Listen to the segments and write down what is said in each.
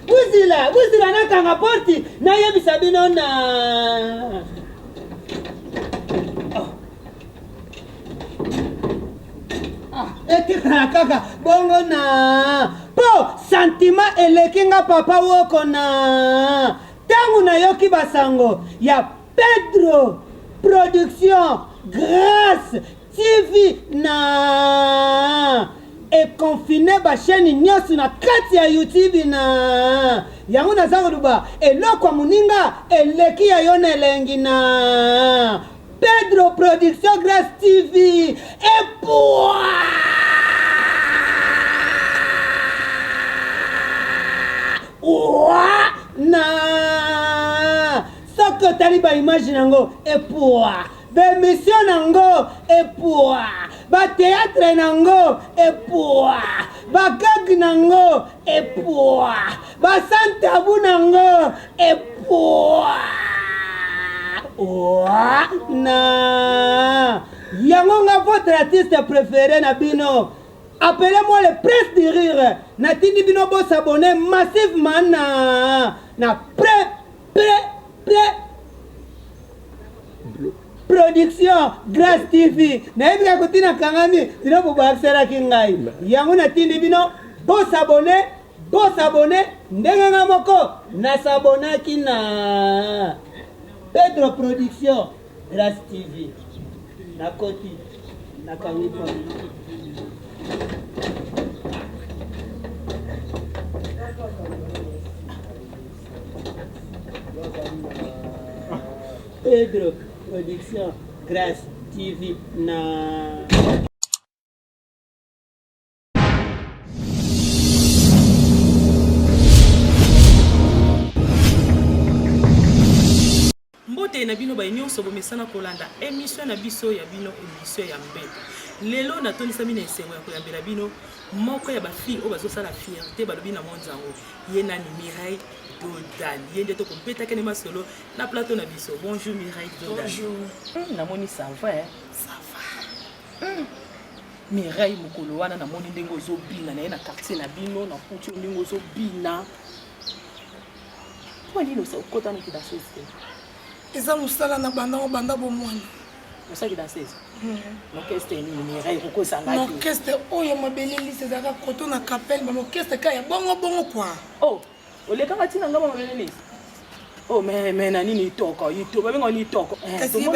Buzila na kanga porti na yebisa bino na. Kaka bongo na po sentiment elekinga papa woko na tangu na yoki basango ya Pedro Production Grâce TV na e confiné ba chaîne nyosu na kati ya YouTube na yango na zango duba eloko muninga eleki ya yona elengi na Pedro Production Grâce TV et pour na soko taliba image nango epoa be mission nango epoa ba théâtre nango epoa ba gag nango epoa ba santabu nango epoa na yango nga votre artiste préféré na bino. Appelez-moi le prince du rire. Natindi bino bo s'abonner massivement na Production Grâce TV. Na ebi akoti na kangami dino bo baksera kingai. Yango natindi bino bo s'abonner ndenge nga moko na s'abonaki na Pedro Production Grâce TV. Na koti na kangi pa. Pedro Production Grâce TV na mbote na bino ba nyonso bomesana kolanda émission na biso ya bino émission ya mbete lelo na toni sami na esengo ya koyambela bino moko ya ba fille o bazo sala fierté balobi na monzango ye nani Mireille Dodan yende to kompeta kene masolo na plateau na biso. Bonjour Mireille Dodan. Bonjour. Namoni ça va hein? Ça va. Mireille mukolo wana namoni ndengo zo bina na quartier na bino na kutu ndengo zo bina. Kwa nini usa ukota na kidansese? Eza musala na banda bomwana. Usa kidansese. L'orchestre ni Mireille koko sangaki. L'orchestre oyo mabeleli sezaka koto na kapelle ba orchestre kaya bongo quoi. Oh. Ole kanga tina ngama mabeleli. Oh mais nani ni toko, yito ba bengo ni toko. Kasi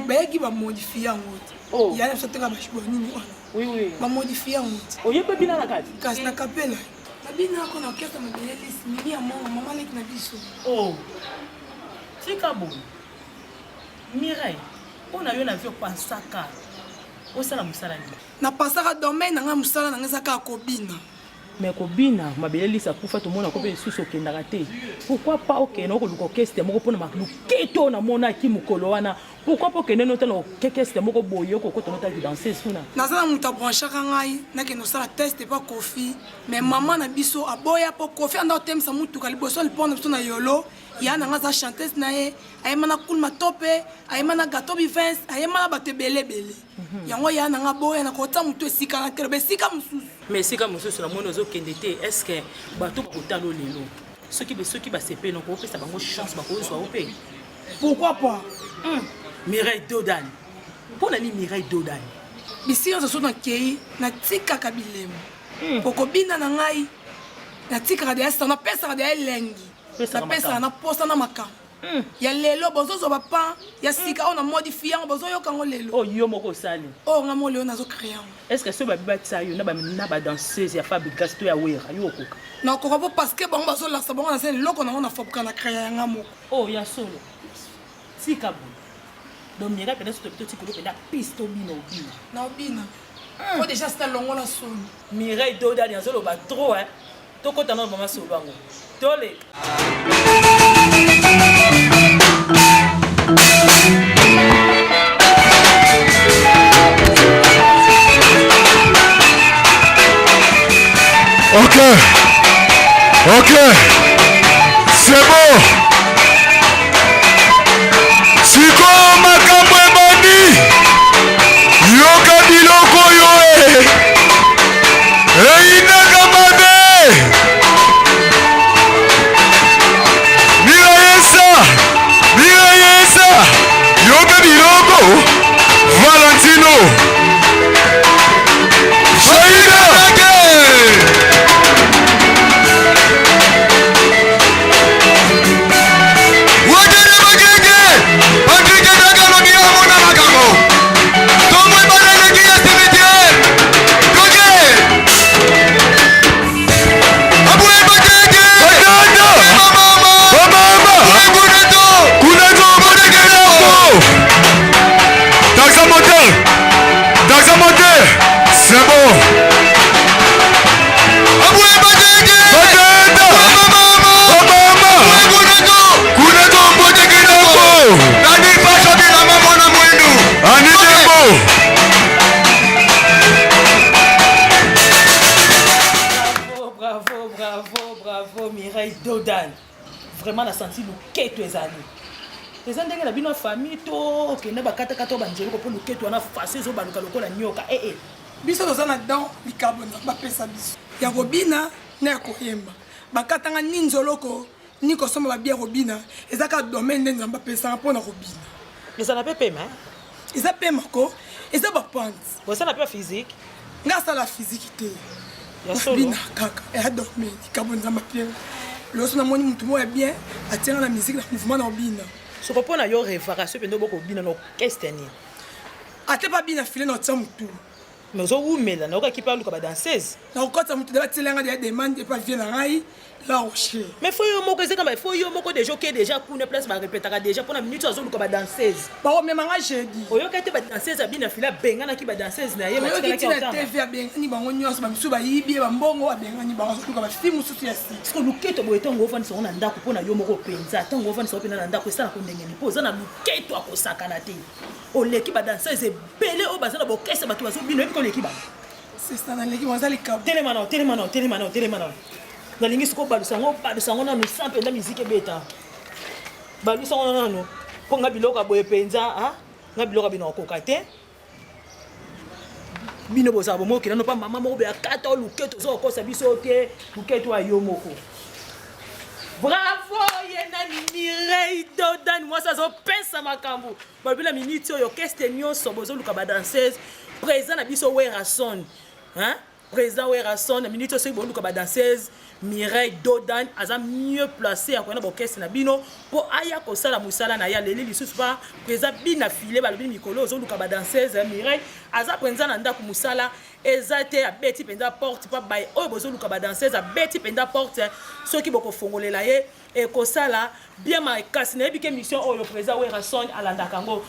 begi ba modifier ngote. Oh. Ya na soteka ba shibwa nini wana. Oui. Ba modifier ngote. Oye pe bina na kati. Kasi na kapelle. Na bina ko na orchestre mabeleli mimi ya mama leki na biso. Oh. Tika bon. Mireille, on a eu un avion pasaka. Au sala musala ni. Na pasaka domaine na nga musala na ngeza ka kobina. Mais kobina mabeleli sa kufa to mona ko pe suso kendaka te. Pourquoi pas okena ko l'orchestre moko pona maketo na mona ki mukolo wana. Pourquoi pas okena nota no orchestre moko boyo ko to nota danser suna. Na sala muta brancha ngai na ke no sala test pas kofi mais maman na biso aboya po kofi anda otemsa mutu kaliboso lipona biso na yolo. Ya na nga za chanteuse na ye ayema na kulma tope ayema na gâteau bivins ayema na bato bele yango ya na nga boya na kota mutu esika na kero besika mususu mais sika mususu na mono zo kendete est-ce que bato kotalo lelo soki ba sepe no ko pesa bango chance ba ko zwa opé pourquoi pas Mireille Dodan pona ni Mireille Dodan bisi on so na kei na tika kabilemo poko bina na ngai na tika de esta na pesa de elengi na pesa na posta na maka ya lelo bozo zo papa ya sika on a modifié bozo yo kango lelo oh yo moko sali oh ngamo leo nazo créer est-ce que ce ba bibatsa yo na ba danseuse ya Fabrice to ya wera yo koka na ko ko parce que bon bazo la sabon na scène loko na fobuka na créer ngamo oh ya solo sika bu donc mira peut être petit ko pe la piste bino bino na bina oh déjà c'est longo la son Mireille Dodan ya solo ba trop hein to kota na mama solo bango tole Ok, c'est bon. Siko makambo ebandi. Yoka biloko yo. Eina kamade. bravo Mireille Dodan. Vraiment la senti luketo ezali. Eza ndenge na bino famille to okende bakata kata banjeli ko po luketo na fase zo baluka lokola nyoka. Biso tozana dans likabo na pesa biso. Ya Robina na ya koyemba. Bakatanga ninzoloko ni kosoma ba bia Robina. Ezaka domaine nzamba pesa mpona Robina. Eza na pepe ma. Eza pema ko. Eza ba pointe. Eza na pepe physique. Ngasa la physique te. Ya solo. Robina kaka ya domaine likabo nzamba pesa. Lorsque on a mon tout bien, attirant la musique, le mouvement dans Bina. Ce qu'on peut avoir réparation, c'est beaucoup Bina dans l'orchestre. Ate pas bien affilé notre temps tout. Mais où mais là, on qui parle comme danseuse. Donc quand on te débat, c'est l'un des demandes et pas bien la raille. Là au chien. Mais faut yo moko c'est comme faut yo moko déjà qui déjà pour une place va répéter déjà pour la minute sur comme danseuse. Bah même en j'ai dit. Oyo kete ba danseuse Bina fila benga na ki ba danseuse na ye ba ki na TV benga ni bango nyonso ba misu ba yibi ba mbongo benga ni bango tout ba film susu ya si. Parce que luketo boyeto ngo fani sona ndako pona yo moko penza tango fani sona pena ndako sala ko ndenge ni poza na luketo akosakana te. Oleki ba danseuse belé o bazana bokese ba tuazo bino ko leki ba. C'est ça na leki wanzali ka. Télémano. Nalingi siko balusango na nusampe na musique beta. Balusango na no. Po nga biloka boye penza, ha? Nga biloka bino koka te. Bino boza bomo ki na no pa mama mo be akata luketo zo ko sabiso te, luketo ayo moko. Bravo yena Mireille Dodan, moi ça zo pensa makambu. Babila minute yo orchestre nyonso bozo luka ba danseuse présent na biso Werason. Hein? Président Werason, la minute aussi bon luka danseuse Mireille Dodan aza mieux placé à kona orchestre na bino pour aya ko sala musala na ya leli lisusu pa président bina filé ba lobi mikolo zo luka danseuse Mireille aza président na ndako musala ezate a beti penda porte pa bay oyo bozo luka danseuse a beti penda porte soki boko fongolela ye e ko sala bien ma kasi na bike mission oyo président Werason alanda kango.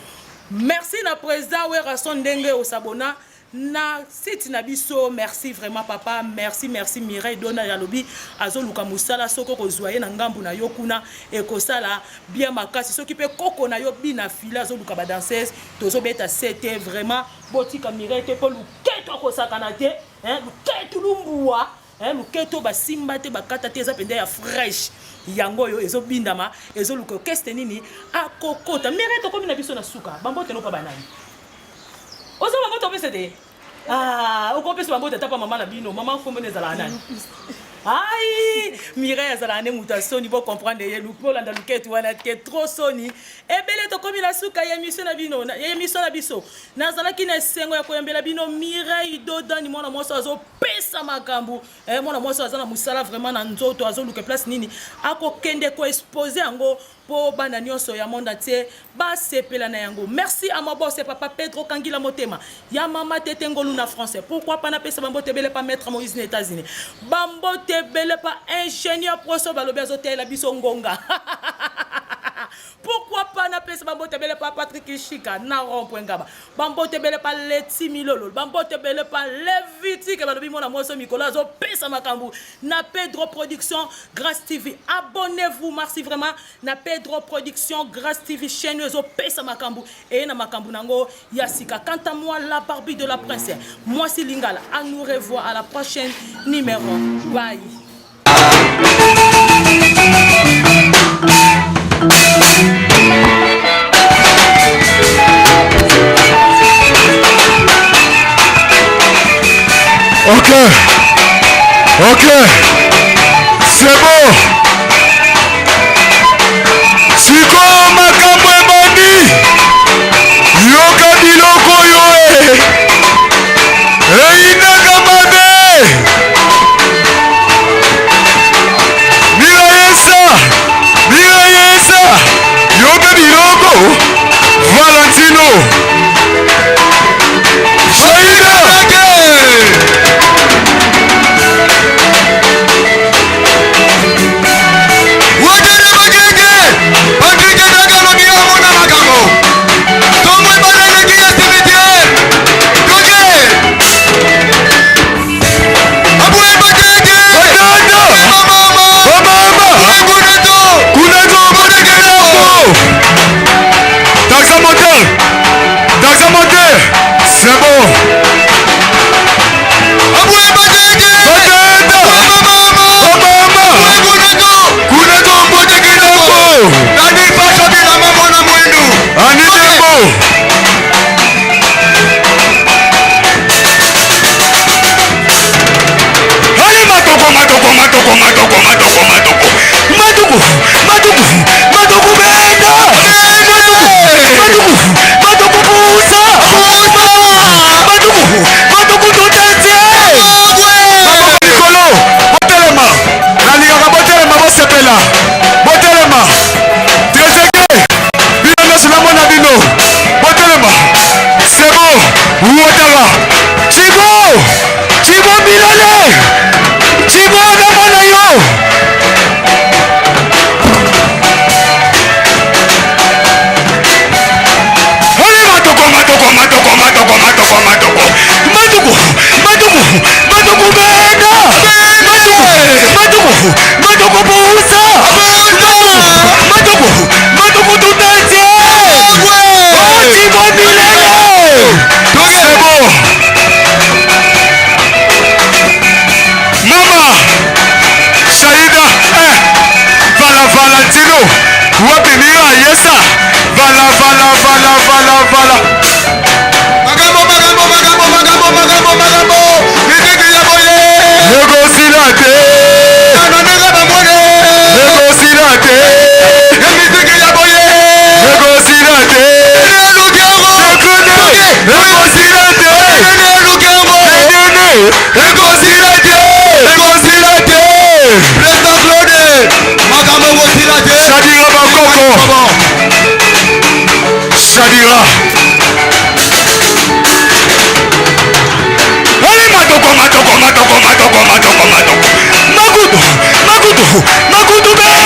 Merci na président Werason ndenge osabona na site na biso. Merci vraiment papa, merci Mireille Dona ya lobi azoluka musala soko ko zoyer na ngambu na yokuna e ko sala bien makasi soki pe koko na yo bina fila azoluka ba danseuse tozo beta c'était vraiment botika Mireille te ko luketo ko sakana te hein luketo lumbuwa hein luketo ba simba te bakata te za pende ya fresh yango yo ezo bindama ezo luka orchestre nini akokota Mireille to komi na biso na suka bambo te no pa banani. Ozo bango to pese ah, au compte sur tapa maman na bino, maman faut mener à la nani. Aïe, Mireille azalane mutation, il faut comprendre les loups, la luquette ou la tête trop soni. Et belle to comme la souka ya mission na bino, ya mission na biso. Nazala ki na sengo ya koyambela bino Mireille Dodan ni mwana moso azo pesa makambu. Mwana moso azana musala vraiment na nzoto azo luke place nini. Ako kende ko exposer ango po bana nyonso ya monde entier ba sepela na yango. Merci à mon boss papa Pedro Kangila Motema. Ya mama tete ngolu na français. Pourquoi pas na pesa bambo tebele pas mettre Moïse aux États-Unis. Bambo tebele pas ingénieur proso balobi azote la biso ngonga. Pourquoi pas na pesa bambo tebele pas Patrick Chika na rond.ngaba. Bambo tebele pas Leti Milolo. Bambo tebele pas Leviti que balobi mona moso Nicolas zo pesa makambu. Na Pedro Production Grâce TV. Abonnez-vous, merci vraiment. Na Pedro Production Grâce TV chaîne zo pesa makambu et na makambu nango yasika. Quant à moi la Barbie de la princesse. Moi c'est Lingala. À nous revoir à la prochaine numéro. Bye. Ok, c'est bon. Siko makambo ebandi. Yoka biloko yoe. Eina kamade. Miraesa. Yoka biloko. Valentino. Shaida. Matoko Boussa. Matoko tout entier. Timo Milele. C'est bon. Mama Saïda, Vala Valentino, Wapinira Yesa, Vala. Magambo, Négociate. Shadira. Hey, Matoko. Makudu be.